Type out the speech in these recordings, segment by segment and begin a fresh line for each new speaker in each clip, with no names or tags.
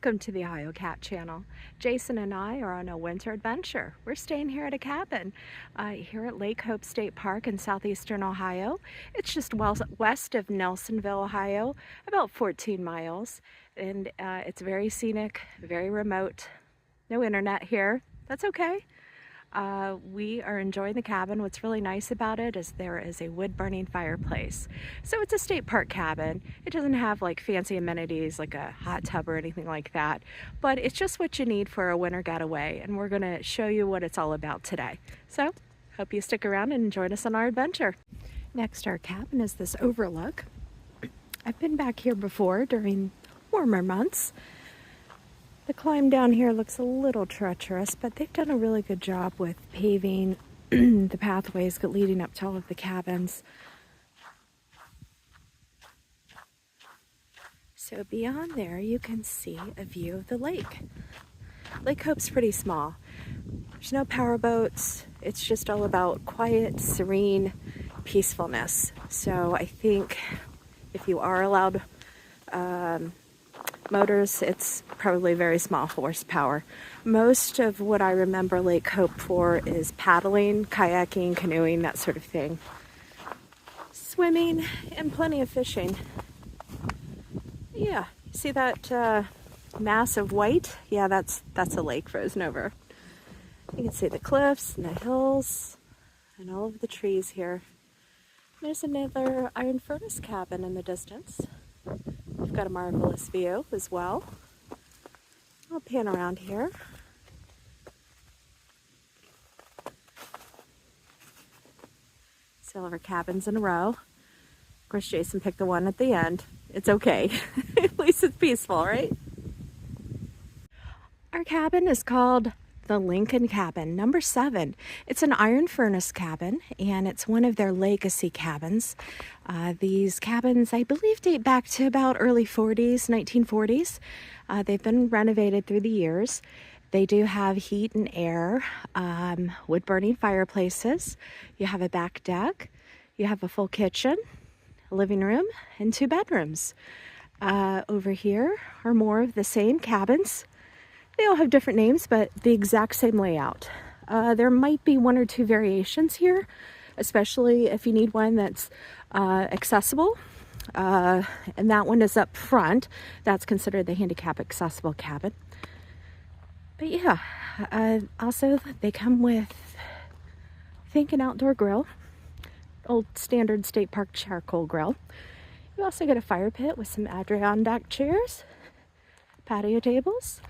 Welcome to the Ohio Cat Channel. Jason and I are on a winter adventure. We're staying here at a cabin here at Lake Hope State Park in southeastern Ohio. It's just west of Nelsonville, Ohio, about 14 miles. And it's very scenic, very remote. No internet here. That's okay. We are enjoying the cabin. What's really nice about it is there is a wood-burning fireplace. So it's a state park cabin. It doesn't have like fancy amenities like a hot tub or anything like that, but it's just what you need for a winter getaway, and we're going to show you what it's all about today. So hope you stick around and join us on our adventure. Next to our cabin is this overlook. I've been back here before during warmer months. The climb down here looks a little treacherous, but they've done a really good job with paving the pathways leading up to all of the cabins. So beyond there, you can see a view of the lake. Lake Hope's pretty small. There's no power boats. It's just all about quiet, serene peacefulness. So I think if you are allowed motors, it's probably very small horsepower. Most of what I remember Lake Hope for is paddling, kayaking, canoeing, that sort of thing. Swimming and plenty of fishing. Yeah, see that mass of white? Yeah, that's a lake frozen over. You can see the cliffs and the hills and all of the trees here. There's another iron furnace cabin in the distance. We've got a marvelous view as well. I'll pan around here. See all of our cabins in a row. Of course, Jason picked the one at the end. It's okay. At least it's peaceful, right? Our cabin is called the Lincoln Cabin, number 7. It's an iron furnace cabin, and it's one of their legacy cabins. These cabins, I believe, date back to about early 40s, 1940s. They've been renovated through the years. They do have heat and air, wood-burning fireplaces. You have a back deck. You have a full kitchen, a living room, and 2 bedrooms. Over here are more of the same cabins. They all have different names, but the exact same layout. There might be 1 or 2 variations here, especially if you need one that's accessible. And that one is up front. That's considered the handicap accessible cabin. But yeah, also they come with, I think, an outdoor grill. Old standard state park charcoal grill. You also get a fire pit with some Adirondack chairs, patio tables.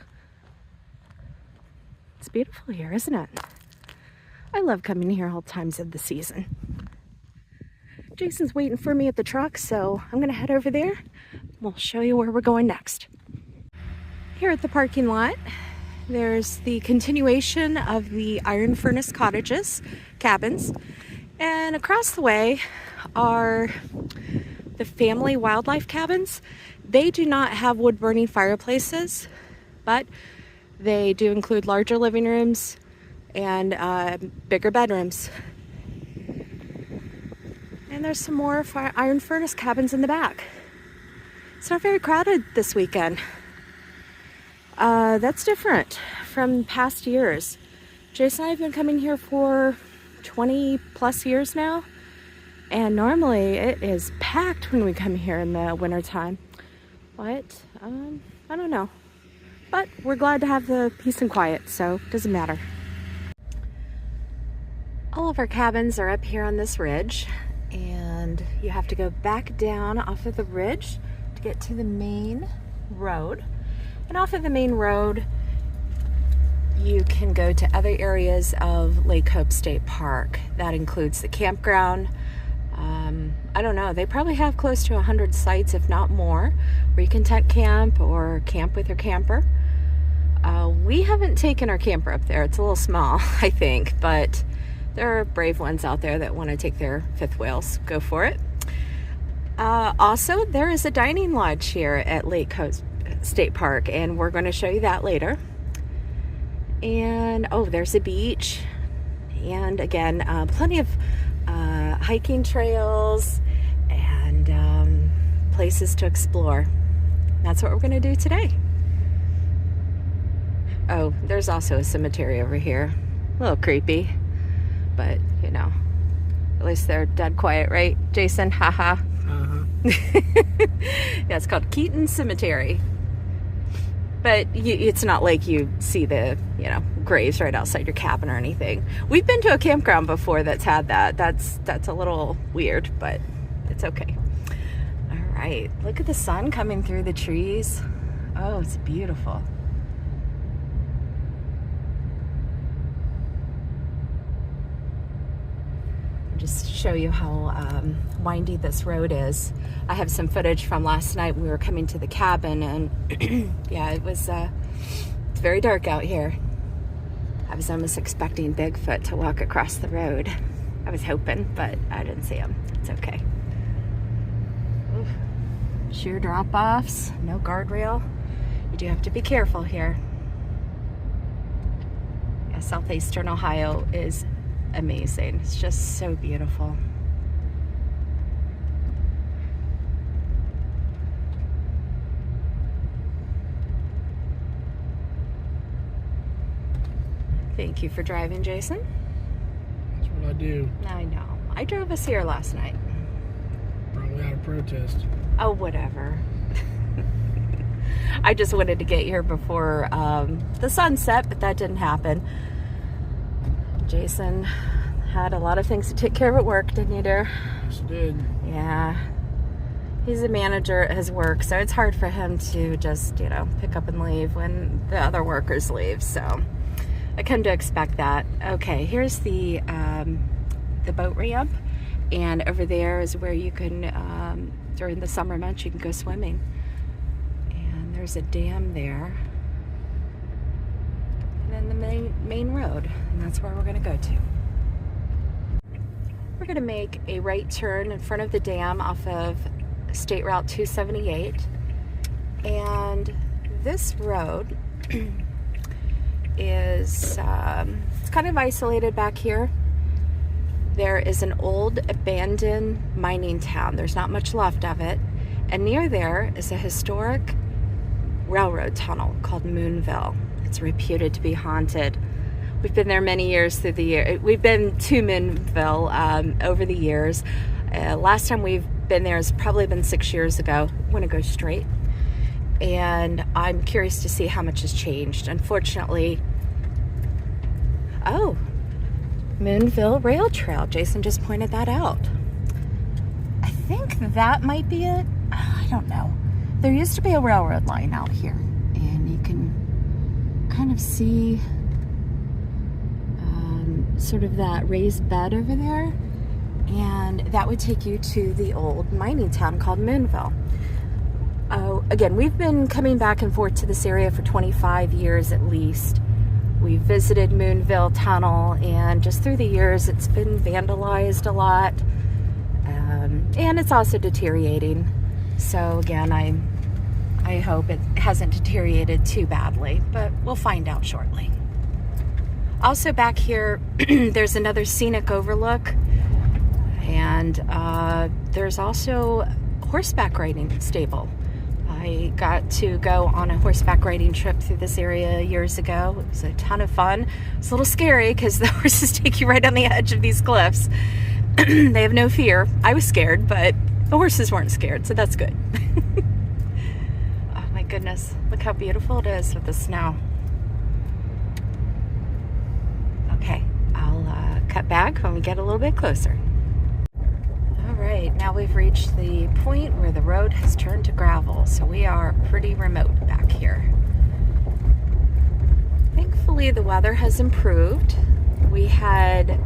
It's beautiful here, isn't it? I love coming here all times of the season. Jason's waiting for me at the truck, so I'm gonna head over there. We'll show you where we're going next. Here at the parking lot, there's the continuation of the iron furnace cottages, cabins, and across the way are the family wildlife cabins. They do not have wood-burning fireplaces, but they do include larger living rooms and bigger bedrooms. And there's some more iron furnace cabins in the back. It's not very crowded this weekend. That's different from past years. Jason and I have been coming here for 20 plus years now, and normally it is packed when we come here in the wintertime. But I don't know. But we're glad to have the peace and quiet, so it doesn't matter. All of our cabins are up here on this ridge, and you have to go back down off of the ridge to get to the main road. And off of the main road, you can go to other areas of Lake Hope State Park. That includes the campground. I don't know, they probably have close to 100 sites, if not more, where you can tent camp or camp with your camper. We haven't taken our camper up there. It's a little small, I think, but there are brave ones out there that want to take their fifth wheels. Go for it. Also, there is a dining lodge here at Lake Hope State Park, and we're going to show you that later. And, oh, there's a beach. And again, plenty of hiking trails and places to explore. That's what we're going to do today. Oh, there's also a cemetery over here. A little creepy, but you know, at least they're dead quiet, right, Jason? Haha.
Uh-huh.
Yeah, it's called Keaton Cemetery. But it's not like you see the, you know, graves right outside your cabin or anything. We've been to a campground before that's had that. That's a little weird, but it's okay. All right, look at the sun coming through the trees. Oh, it's beautiful. Just to show you how windy this road is. I have some footage from last night. We were coming to the cabin, and yeah, it's very dark out here. I was almost expecting Bigfoot to walk across the road. I was hoping, but I didn't see him. It's okay. Oof. Sheer drop-offs, no guardrail. You do have to be careful here. Yeah, southeastern Ohio is amazing. It's just so beautiful. Thank you for driving, Jason.
That's what I do.
I know. I drove us here last night.
Probably out of protest.
Oh, whatever. I just wanted to get here before the sunset, but that didn't happen. Jason had a lot of things to take care of at work, didn't you, dear?
Yes, I did.
Yeah. He's a manager at his work, so it's hard for him to just, you know, pick up and leave when the other workers leave. So I come to expect that. Okay, here's the boat ramp, and over there is where you can, during the summer months, you can go swimming. And there's a dam there. And then the main road, and that's where we're going to go to. We're going to make a right turn in front of the dam off of State Route 278. And this road is it's kind of isolated back here. There is an old abandoned mining town. There's not much left of it. And near there is a historic railroad tunnel called Moonville. It's reputed to be haunted. We've been there many years through the year. We've been to Moonville over the years. Last time we've been there has probably been 6 years ago. I want to go straight. And I'm curious to see how much has changed. Unfortunately, oh, Moonville Rail Trail. Jason just pointed that out. I think that might be it. I don't know. There used to be a railroad line out here, and you can kind of see sort of that raised bed over there, and that would take you to the old mining town called Moonville. Again, we've been coming back and forth to this area for 25 years at least. We visited Moonville Tunnel, and just through the years it's been vandalized a lot, and it's also deteriorating. So again, I hope it hasn't deteriorated too badly, but we'll find out shortly. Also back here, there's another scenic overlook, and there's also a horseback riding stable. I got to go on a horseback riding trip through this area years ago. It was a ton of fun. It's a little scary because the horses take you right on the edge of these cliffs. They have no fear. I was scared, but the horses weren't scared, so that's good. Oh my goodness, look how beautiful it is with the snow. Okay, I'll cut back when we get a little bit closer. All right, now we've reached the point where the road has turned to gravel, so we are pretty remote back here. Thankfully, the weather has improved. We had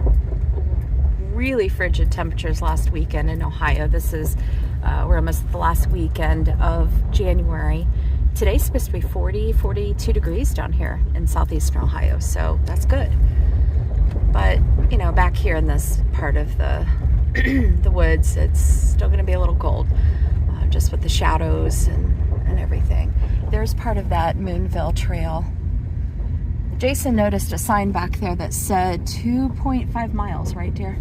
really frigid temperatures last weekend in Ohio. This is, we're almost the last weekend of January. Today's supposed to be 40, 42 degrees down here in southeastern Ohio, so that's good. But, you know, back here in this part of the the woods, it's still going to be a little cold, just with the shadows and everything. There's part of that Moonville trail. Jason noticed a sign back there that said 2.5 miles, right, dear?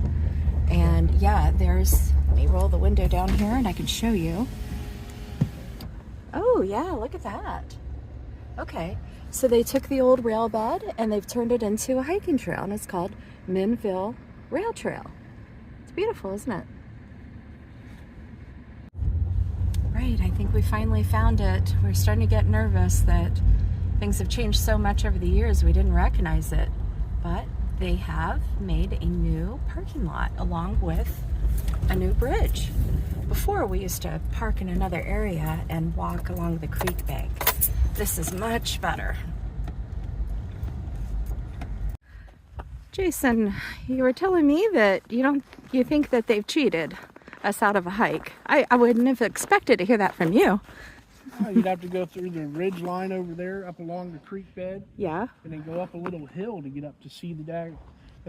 And yeah, there's, let me roll the window down here and I can show you. Oh yeah, look at that. Okay, So they took the old rail bed and they've turned it into a hiking trail, and it's called Moonville Rail Trail. It's beautiful, isn't it? Right, I think we finally found it. We're starting to get nervous that things have changed so much over the years we didn't recognize it. But they have made a new parking lot along with a new bridge. Before we used to park in another area and walk along the creek bank. This is much better. Jason, you were telling me that you think that they've cheated us out of a hike. I wouldn't have expected to hear that from you.
Oh, you'd have to go through the ridge line over there, up along the creek bed.
Yeah.
And then go up a little hill to get up to see the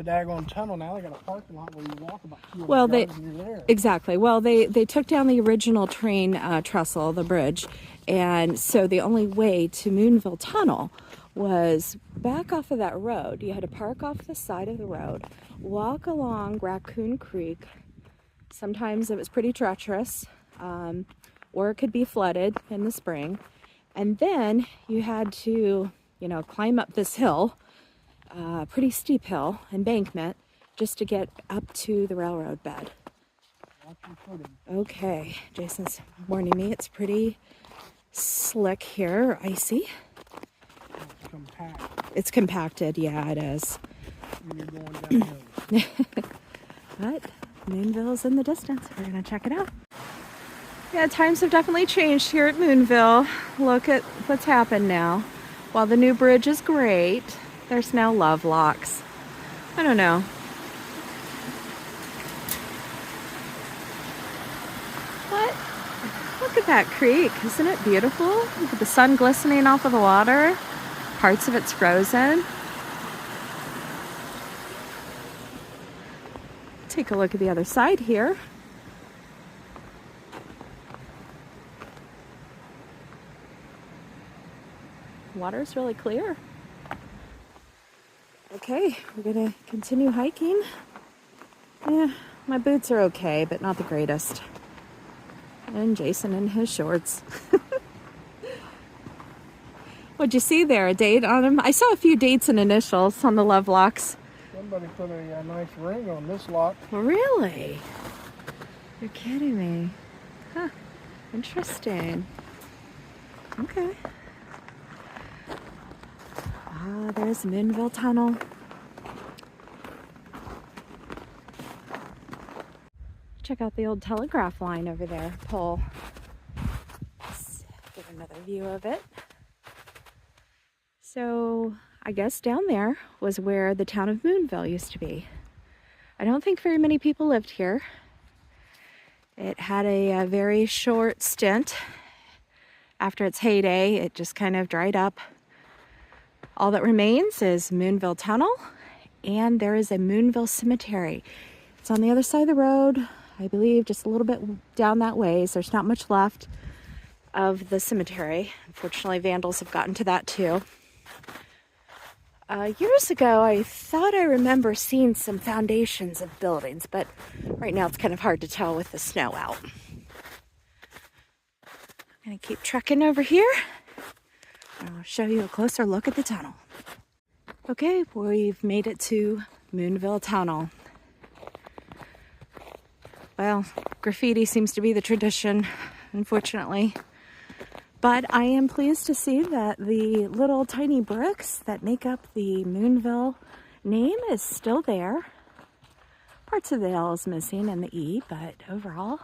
daggone tunnel. Now they got a parking lot where you walk about 200 yards and you're there.
Exactly. Well, they took down the original train trestle, the bridge, and so the only way to Moonville Tunnel was back off of that road. You had to park off the side of the road, walk along Raccoon Creek. Sometimes it was pretty treacherous, or it could be flooded in the spring. And then you had to, climb up this hill, pretty steep hill, embankment, just to get up to the railroad bed. Okay, Jason's warning me it's pretty slick here, or icy.
It's compact.
It's compacted, yeah, it is.
When you're going downhill.
But Moonville's in the distance. We're gonna check it out. Yeah, times have definitely changed here at Moonville. Look at what's happened now. While the new bridge is great, there's now love locks. I don't know. What? Look at that creek. Isn't it beautiful? Look at the sun glistening off of the water. Parts of it's frozen. Take a look at the other side here. Water's really clear. Okay, we're gonna continue hiking. Yeah, my boots are okay, but not the greatest. And Jason in his shorts. What'd you see there? A date on them? I saw a few dates and initials on the love locks.
Somebody put a nice ring on this lock.
Really? You're kidding me. Huh. Interesting. Okay. Ah, there's Moonville Tunnel. Check out the old telegraph line over there, pole. Let's get another view of it. So, I guess down there was where the town of Moonville used to be. I don't think very many people lived here. It had a very short stint. After its heyday, it just kind of dried up. All that remains is Moonville Tunnel, and there is a Moonville Cemetery. It's on the other side of the road, I believe, just a little bit down that ways. There's not much left of the cemetery. Unfortunately, vandals have gotten to that too. Years ago, I thought I remember seeing some foundations of buildings, but right now it's kind of hard to tell with the snow out. I'm going to keep trekking over here. I'll show you a closer look at the tunnel. Okay, we've made it to Moonville Tunnel. Well, graffiti seems to be the tradition, unfortunately. But I am pleased to see that the little tiny bricks that make up the Moonville name is still there. Parts of the L is missing and the E, but overall,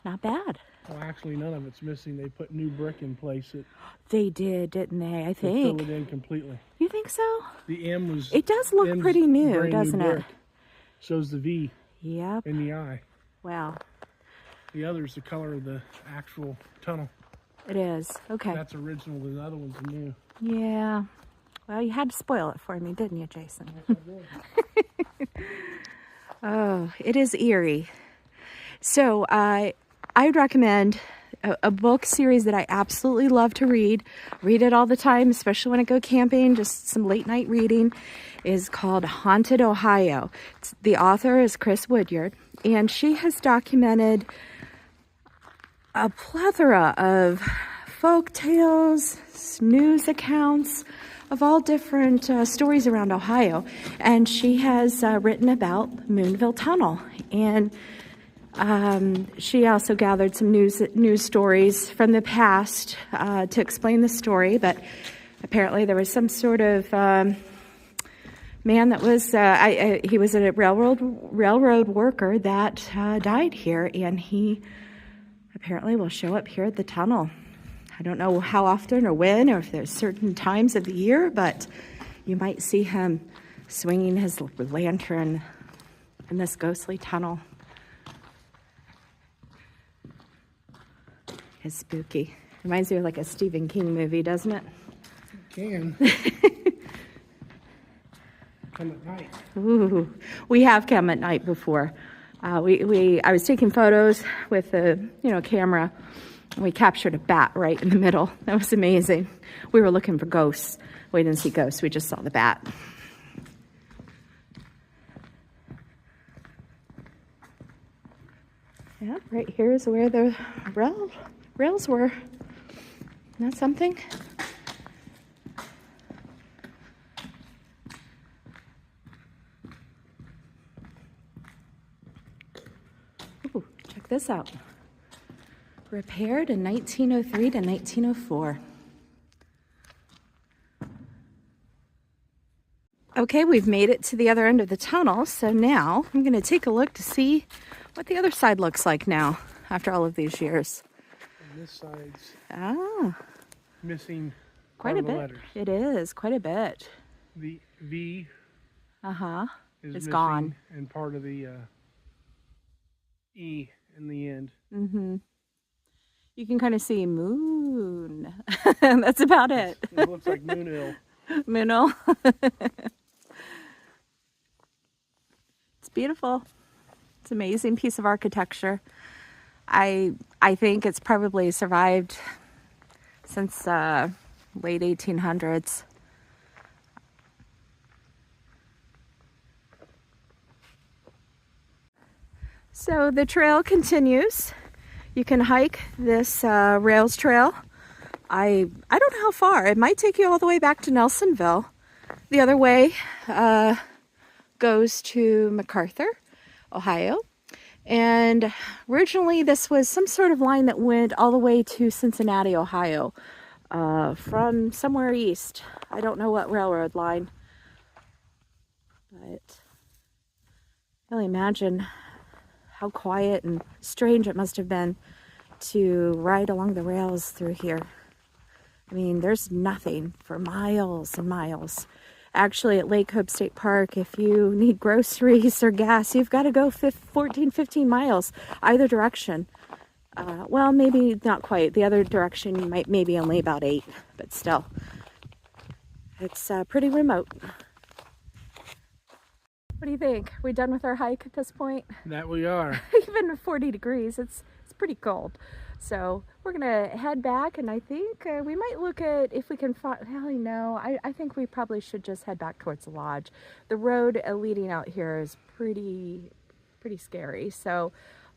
not bad.
Well, actually, none of it's missing. They put new brick in place.
They did, didn't they? I
They
think.
filled it in completely.
You think so?
The M was...
It does look
M's
pretty new,
brand
doesn't
new
it?
brick. So's the V
Yep.
in the I.
Wow.
The other's the color of the actual tunnel.
It is. Okay.
That's original. The other one's new.
Yeah. Well, you had to spoil it for me, didn't you, Jason?
Yes, I did.
Oh, it is eerie. So I would recommend a book series that I absolutely love to read. Read it all the time, especially when I go camping, just some late night reading, is called Haunted Ohio. The author is Chris Woodyard, and she has documented a plethora of folk tales, news accounts of all different stories around Ohio. And she has written about Moonville Tunnel. And she also gathered some news stories from the past to explain the story. But apparently there was some sort of man that was, he was a railroad worker that died here. And he apparently will show up here at the tunnel. I don't know how often or when, or if there's certain times of the year, but you might see him swinging his lantern in this ghostly tunnel. It's spooky. Reminds me of like a Stephen King movie, doesn't it?
It can. Come at night.
Ooh, we have come at night before. I was taking photos with a camera, and we captured a bat right in the middle. That was amazing. We were looking for ghosts. We didn't see ghosts. We just saw the bat. Yeah, right here is where the rails were. Isn't that something? Ooh, check this out. Repaired in 1903 to 1904. Okay, we've made it to the other end of the tunnel, so now I'm going to take a look to see what the other side looks like now after all of these years.
And this side's missing
quite a bit.
Letters.
It is quite a bit.
The V
is gone,
and part of the E in the end.
Mm-hmm. You can kind of see moon. That's about it.
It looks like Moonville.
Moonville. It's beautiful. It's an amazing piece of architecture. I think it's probably survived since late 1800s. So the trail continues. You can hike this rails trail. I don't know how far. It might take you all the way back to Nelsonville. The other way goes to MacArthur, Ohio. And originally this was some sort of line that went all the way to Cincinnati, Ohio, from somewhere east. I don't know what railroad line. But I can only imagine how quiet and strange it must have been to ride along the rails through here. I mean, there's nothing for miles and miles. Actually, at Lake Hope State Park, if you need groceries or gas, you've got to go 15 miles either direction. Well, maybe not quite. The other direction, you might maybe only about 8, but still. It's pretty remote. What do you think? We done with our hike at this point?
That we are.
Even at 40 degrees, it's pretty cold. So we're gonna head back, and I think we might look at if we can find, no, I think we probably should just head back towards the lodge. The road leading out here is pretty scary. So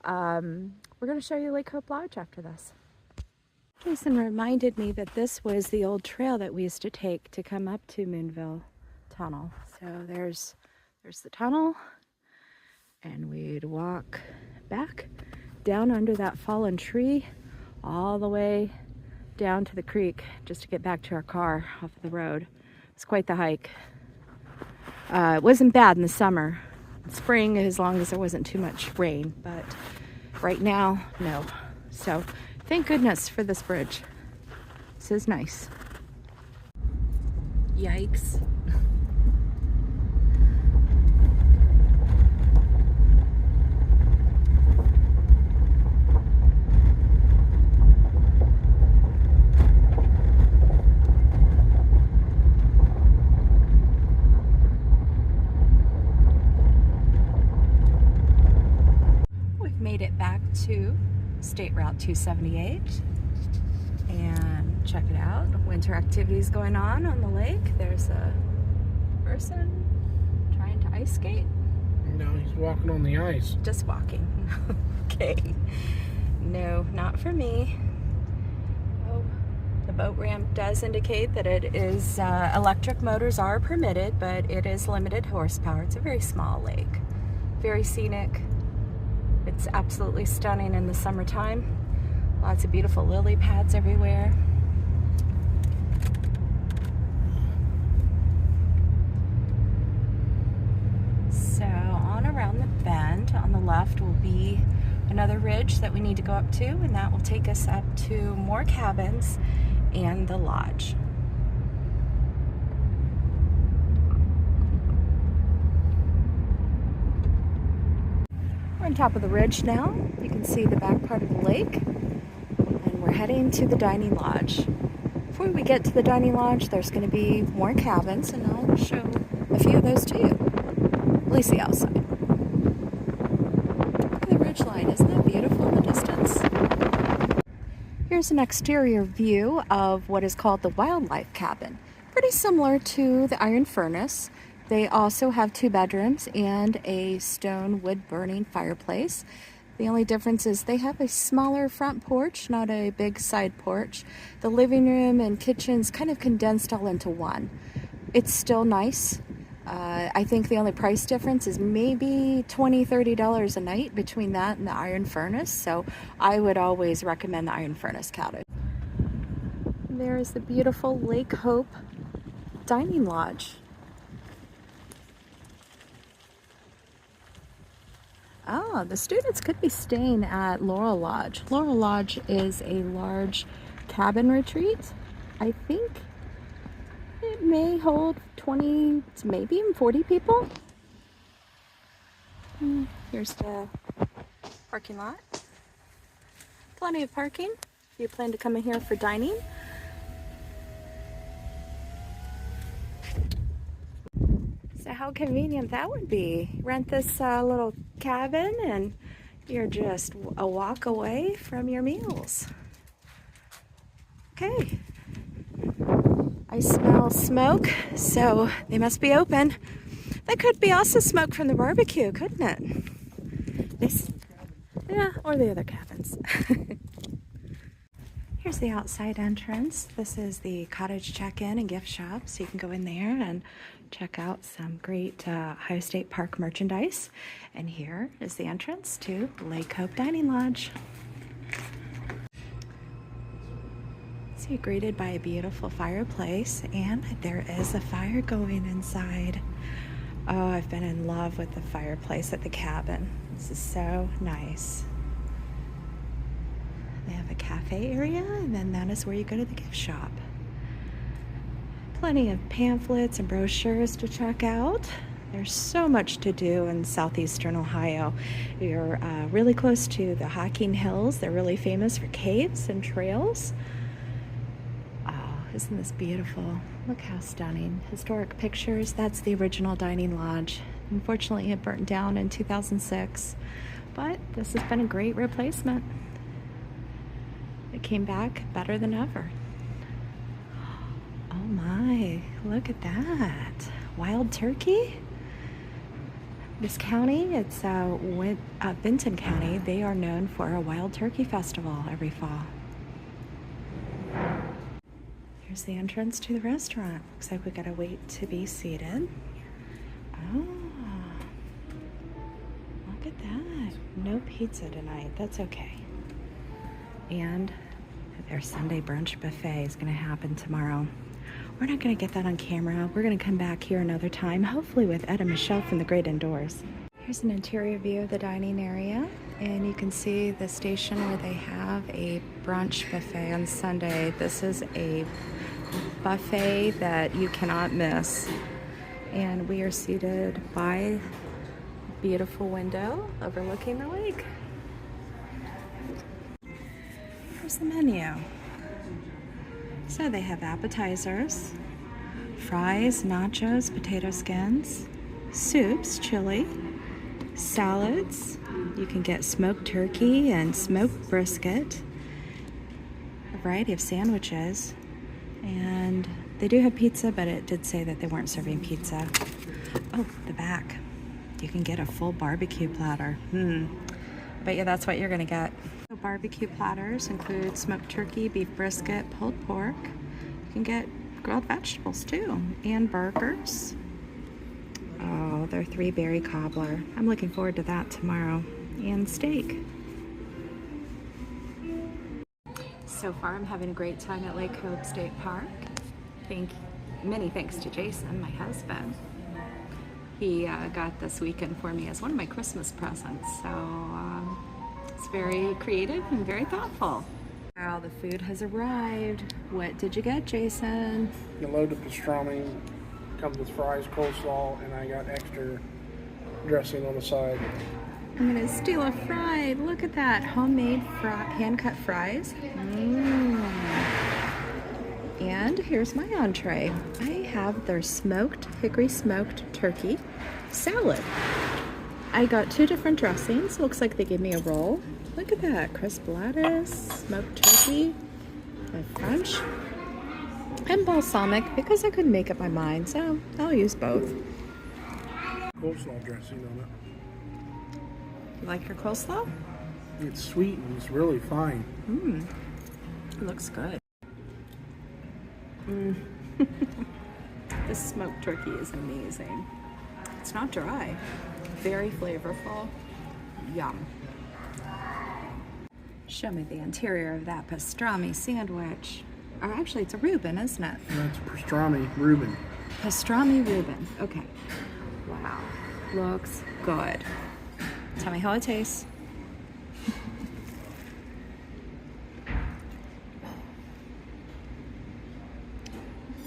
we're gonna show you Lake Hope Lodge after this. Jason reminded me that this was the old trail that we used to take to come up to Moonville Tunnel. So there's the tunnel, and we'd walk back down under that fallen tree all the way down to the creek just to get back to our car off of the road. It's quite the hike. It wasn't bad in the summer. Spring, as long as there wasn't too much rain, but right now, no. So thank goodness for this bridge. This is nice. Yikes. Made it back to State Route 278, and check it out. Winter activities going on the lake. There's a person trying to ice skate.
No, he's walking on the ice.
Just walking. Okay. No, not for me. Oh, boat ramp does indicate that it is electric motors are permitted, but it is limited horsepower. It's a very small lake, very scenic. It's absolutely stunning in the summertime. Lots of beautiful lily pads everywhere. So on around the bend on the left will be another ridge that we need to go up to, and that will take us up to more cabins and the lodge. We're on top of the ridge now. You can see the back part of the lake, and we're heading to the dining lodge. Before we get to the dining lodge, there's going to be more cabins, and I'll show a few of those to you. At least the outside. Look at the ridge line. Isn't that beautiful in the distance? Here's an exterior view of what is called the wildlife cabin. Pretty similar to the iron furnace. They also have 2 bedrooms and a stone wood burning fireplace. The only difference is they have a smaller front porch, not a big side porch. The living room and kitchen's kind of condensed all into one. It's still nice. I think the only price difference is maybe $20–30 a night between that and the iron furnace. So I would always recommend the iron furnace cottage. There is the beautiful Lake Hope Dining Lodge. Oh, the students could be staying at Laurel Lodge. Laurel Lodge is a large cabin retreat. I think it may hold 20 to maybe even 40 people. Here's the parking lot. Plenty of parking if you plan to come in here for dining. So how convenient that would be. Rent this little cabin and you're just a walk away from your meals. Okay. I smell smoke, so they must be open. That could be also smoke from the barbecue, couldn't it? Yeah, or the other cabins. Here's the outside entrance. This is the Cottage check-in and gift shop, so you can go in there and check out some great Ohio State Park merchandise. And here is the entrance to Lake Hope Dining Lodge. So you're greeted by a beautiful fireplace, and there is a fire going inside. Oh, I've been in love with the fireplace at the cabin. This is so nice. They have a cafe area, and then that is where you go to the gift shop. Plenty of pamphlets and brochures to check out. There's so much to do in southeastern Ohio. You're really close to the Hocking Hills. They're really famous for caves and trails. Isn't this beautiful? Look how stunning. Historic pictures. That's the original dining lodge. Unfortunately, it burnt down in 2006, but this has been a great replacement. It came back better than ever. Oh my, look at that. Wild turkey? This county, it's Benton County. They are known for a wild turkey festival every fall. Here's the entrance to the restaurant. Looks like we gotta wait to be seated. Oh, look at that. No pizza tonight. That's okay. And their Sunday brunch buffet is gonna happen tomorrow. We're not gonna get that on camera. We're gonna come back here another time, hopefully with Ed and Michelle from the Great Indoors. Here's an interior view of the dining area, and you can see the station where they have a brunch buffet on Sunday. This is a buffet that you cannot miss. And we are seated by a beautiful window overlooking the lake. Here's the menu. So they have appetizers, fries, nachos, potato skins, soups, chili, salads. You can get smoked turkey and smoked brisket, a variety of sandwiches, and they do have pizza, but it did say that they weren't serving pizza. Oh, the back. You can get a full barbecue platter. But yeah, that's what you're gonna get. barbecue platters include smoked turkey, beef brisket, pulled pork. You can get grilled vegetables too, and burgers. Oh, their 3-berry cobbler. I'm looking forward to that tomorrow. And steak. So far, I'm having a great time at Lake Hope State Park. Many thanks to Jason, my husband. He got this weekend for me as one of my Christmas presents. So it's very creative and very thoughtful. Wow, the food has arrived. What did you get, Jason?
A load of pastrami, comes with fries, coleslaw, and I got extra dressing on the side.
I'm gonna steal a fry. Look at that, homemade hand-cut fries. And here's my entree. I have their hickory smoked turkey salad. I got 2 different dressings. Looks like they gave me a roll. Look at that, crisp lettuce, smoked turkey, and French, and balsamic because I couldn't make up my mind, so I'll use both.
Coleslaw dressing on it.
You like your coleslaw?
It's sweet and it's really fine.
It looks good. This smoked turkey is amazing. It's not dry, very flavorful. Yum. Show me the interior of that pastrami sandwich. Or actually, it's a Reuben, isn't it?
That's pastrami Reuben.
Pastrami Reuben. Okay. Wow. Looks good. Tell me how it tastes.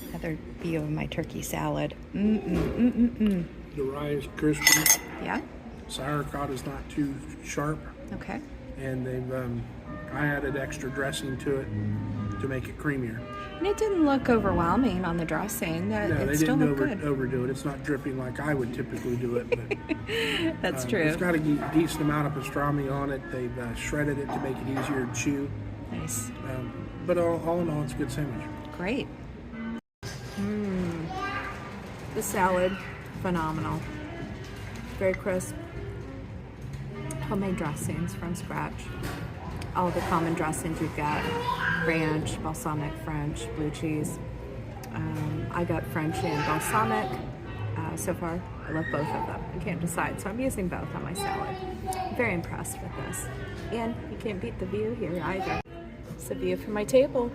Another view of my turkey salad.
The rye is crispy.
Yeah?
Sauerkraut is not too sharp.
Okay.
And I added extra dressing to it to make it creamier.
And it didn't look overwhelming on the dressing.
No,
it
they
still
didn't
looked good.
overdo it. It's not dripping like I would typically do it. But
That's true.
It's got a decent amount of pastrami on it. They've shredded it to make it easier to chew.
Nice.
But all in all, it's a good sandwich.
Great. The salad, phenomenal. Very crisp. Homemade dressings from scratch. All the common dressings you've got. Ranch, balsamic, French, blue cheese. I got French and balsamic. So far, I love both of them. I can't decide, so I'm using both on my salad. I'm very impressed with this. And you can't beat the view here either. It's a view from my table.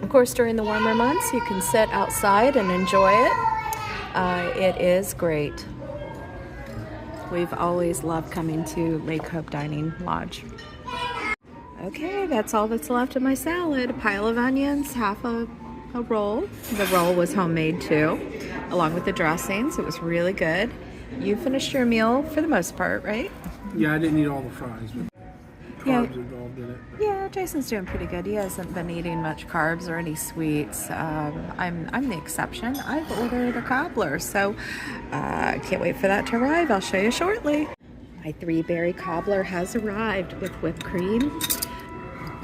Of course, during the warmer months, you can sit outside and enjoy it. It is great. We've always loved coming to Lake Hope Dining Lodge. Okay, that's all that's left of my salad. A pile of onions, half a roll. The roll was homemade too, along with the dressings. It was really good. You finished your meal for the most part, right?
Yeah, I didn't eat all the fries, but carbs involved in it.
Yeah, Jason's doing pretty good. He hasn't been eating much carbs or any sweets. I'm the exception. I've ordered a cobbler, so can't wait for that to arrive. I'll show you shortly. My 3-berry cobbler has arrived with whipped cream.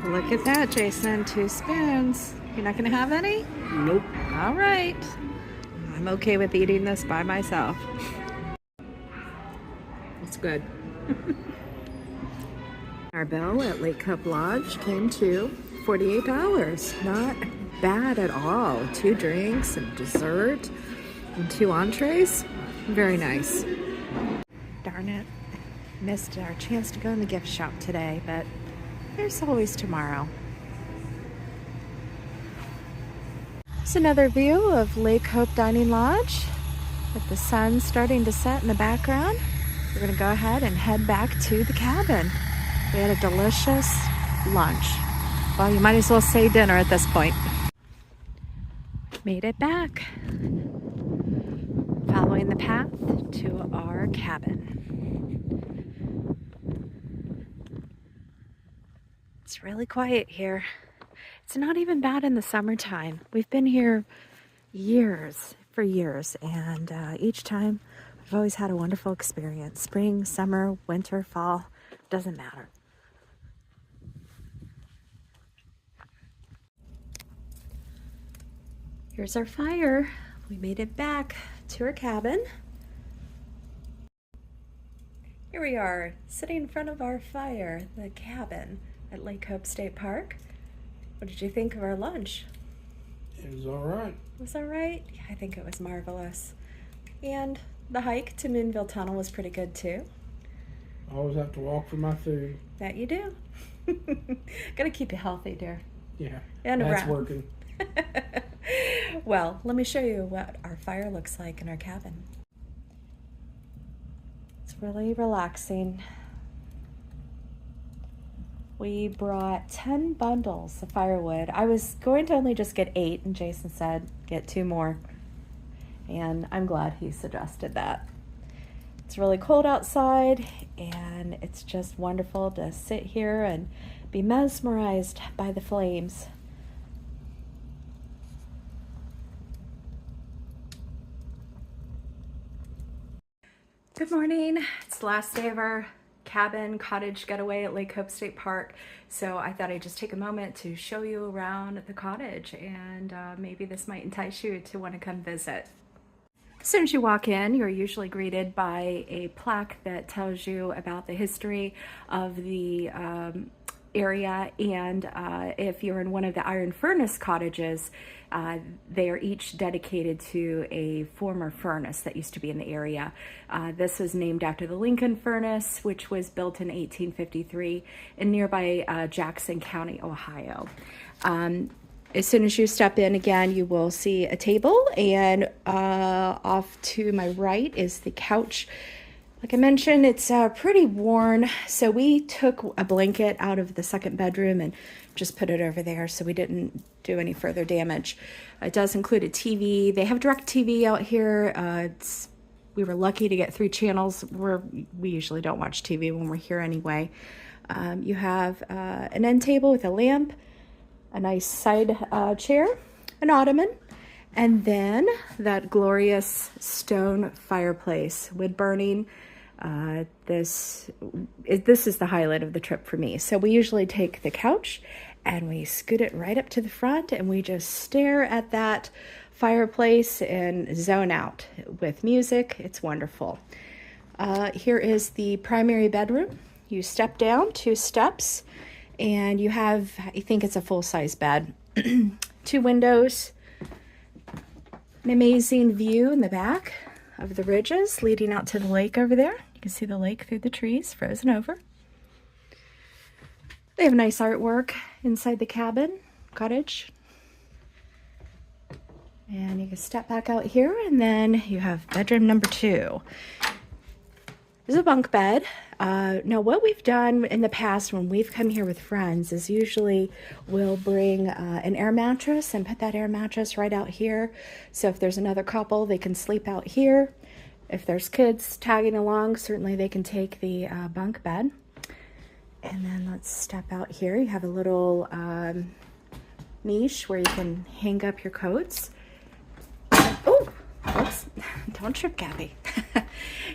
Look at that, Jason. 2 spoons. You're not going to have any?
Nope.
All right. I'm okay with eating this by myself. It's good. Our bill at Lake Hope Lodge came to $48. Not bad at all. 2 drinks and dessert and 2 entrees. Very nice. Darn it. Missed our chance to go in the gift shop today, but there's always tomorrow. Here's another view of Lake Hope Dining Lodge with the sun starting to set in the background. We're going to go ahead and head back to the cabin. We had a delicious lunch. Well, you might as well say dinner at this point. Made it back. Following the path to our cabin. It's really quiet here. It's not even bad in the summertime. We've been here for years, and each time we've always had a wonderful experience. Spring, summer, winter, fall, doesn't matter. Here's our fire. We made it back to our cabin. Here we are, sitting in front of our fire, the cabin. at Lake Hope State Park. What did you think of our lunch?
It was all right.
It was all right? Yeah, I think it was marvelous. And the hike to Moonville Tunnel was pretty good too.
I always have to walk for my food.
That you do. Gotta keep you healthy, dear.
Yeah,
and
that's
around.
working.
Well, let me show you what our fire looks like in our cabin. It's really relaxing. We brought 10 bundles of firewood. I was going to only just get 8, and Jason said get 2 more. And I'm glad he suggested that. It's really cold outside, and it's just wonderful to sit here and be mesmerized by the flames. Good morning. It's the last day of our cottage getaway at Lake Hope State Park. So I thought I'd just take a moment to show you around the cottage, and maybe this might entice you to want to come visit. As soon as you walk in, you're usually greeted by a plaque that tells you about the history of the area, and if you're in one of the iron furnace cottages, they are each dedicated to a former furnace that used to be in the area. This was named after the Lincoln furnace, which was built in 1853 in nearby Jackson County, Ohio. As soon as you step in again, you will see a table, and off to my right is the couch. Like I mentioned, it's pretty worn, so we took a blanket out of the second bedroom and just put it over there so we didn't do any further damage. It does include a TV. They have direct TV out here. We were lucky to get 3 channels. We usually don't watch TV when we're here anyway. You have an end table with a lamp, a nice side chair, an ottoman, and then that glorious stone fireplace, wood burning. This is the highlight of the trip for me. So we usually take the couch and we scoot it right up to the front, and we just stare at that fireplace and zone out with music. It's wonderful. Here is the primary bedroom. You step down 2 steps, and you have, I think it's a full-size bed. 2 windows, an amazing view in the back of the ridges leading out to the lake over there. You can see the lake through the trees, frozen over. They have nice artwork inside the cottage. And you can step back out here, and then you have bedroom number 2. There's a bunk bed. Now what we've done in the past when we've come here with friends is usually we'll bring an air mattress and put that air mattress right out here. So if there's another couple, they can sleep out here. If there's kids tagging along, certainly they can take the bunk bed. And then let's step out here. You have a little niche where you can hang up your coats. Oh, oops, don't trip, Gabby.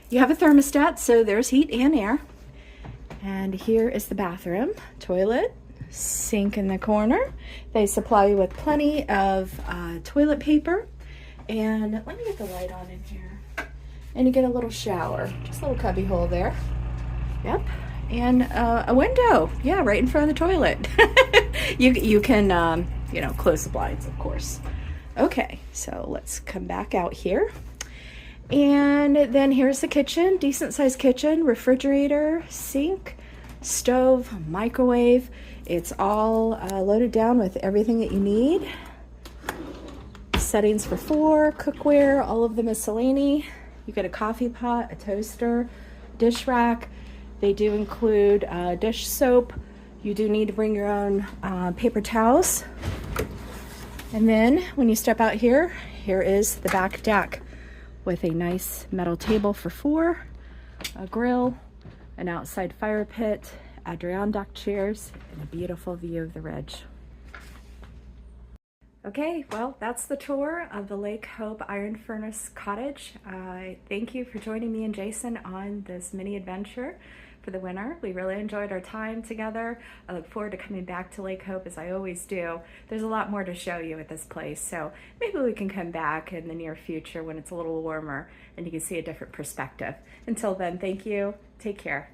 You have a thermostat, so there's heat and air. And here is the bathroom, toilet, sink in the corner. They supply you with plenty of toilet paper. And let me get the light on in here. And you get a little shower, just a little cubby hole there. Yep, and a window, yeah, right in front of the toilet. You can, close the blinds, of course. Okay, so let's come back out here. And then here's the kitchen, decent sized kitchen, refrigerator, sink, stove, microwave. It's all loaded down with everything that you need. Settings for 4, cookware, all of the miscellany. You get a coffee pot, a toaster, dish rack. They do include dish soap. You do need to bring your own paper towels. And then when you step out here, here is the back deck with a nice metal table for 4, a grill, an outside fire pit, Adirondack chairs, and a beautiful view of the ridge. Okay, well, that's the tour of the Lake Hope Iron Furnace Cottage. Thank you for joining me and Jason on this mini adventure for the winter. We really enjoyed our time together. I look forward to coming back to Lake Hope, as I always do. There's a lot more to show you at this place, so maybe we can come back in the near future when it's a little warmer and you can see a different perspective. Until then, thank you. Take care.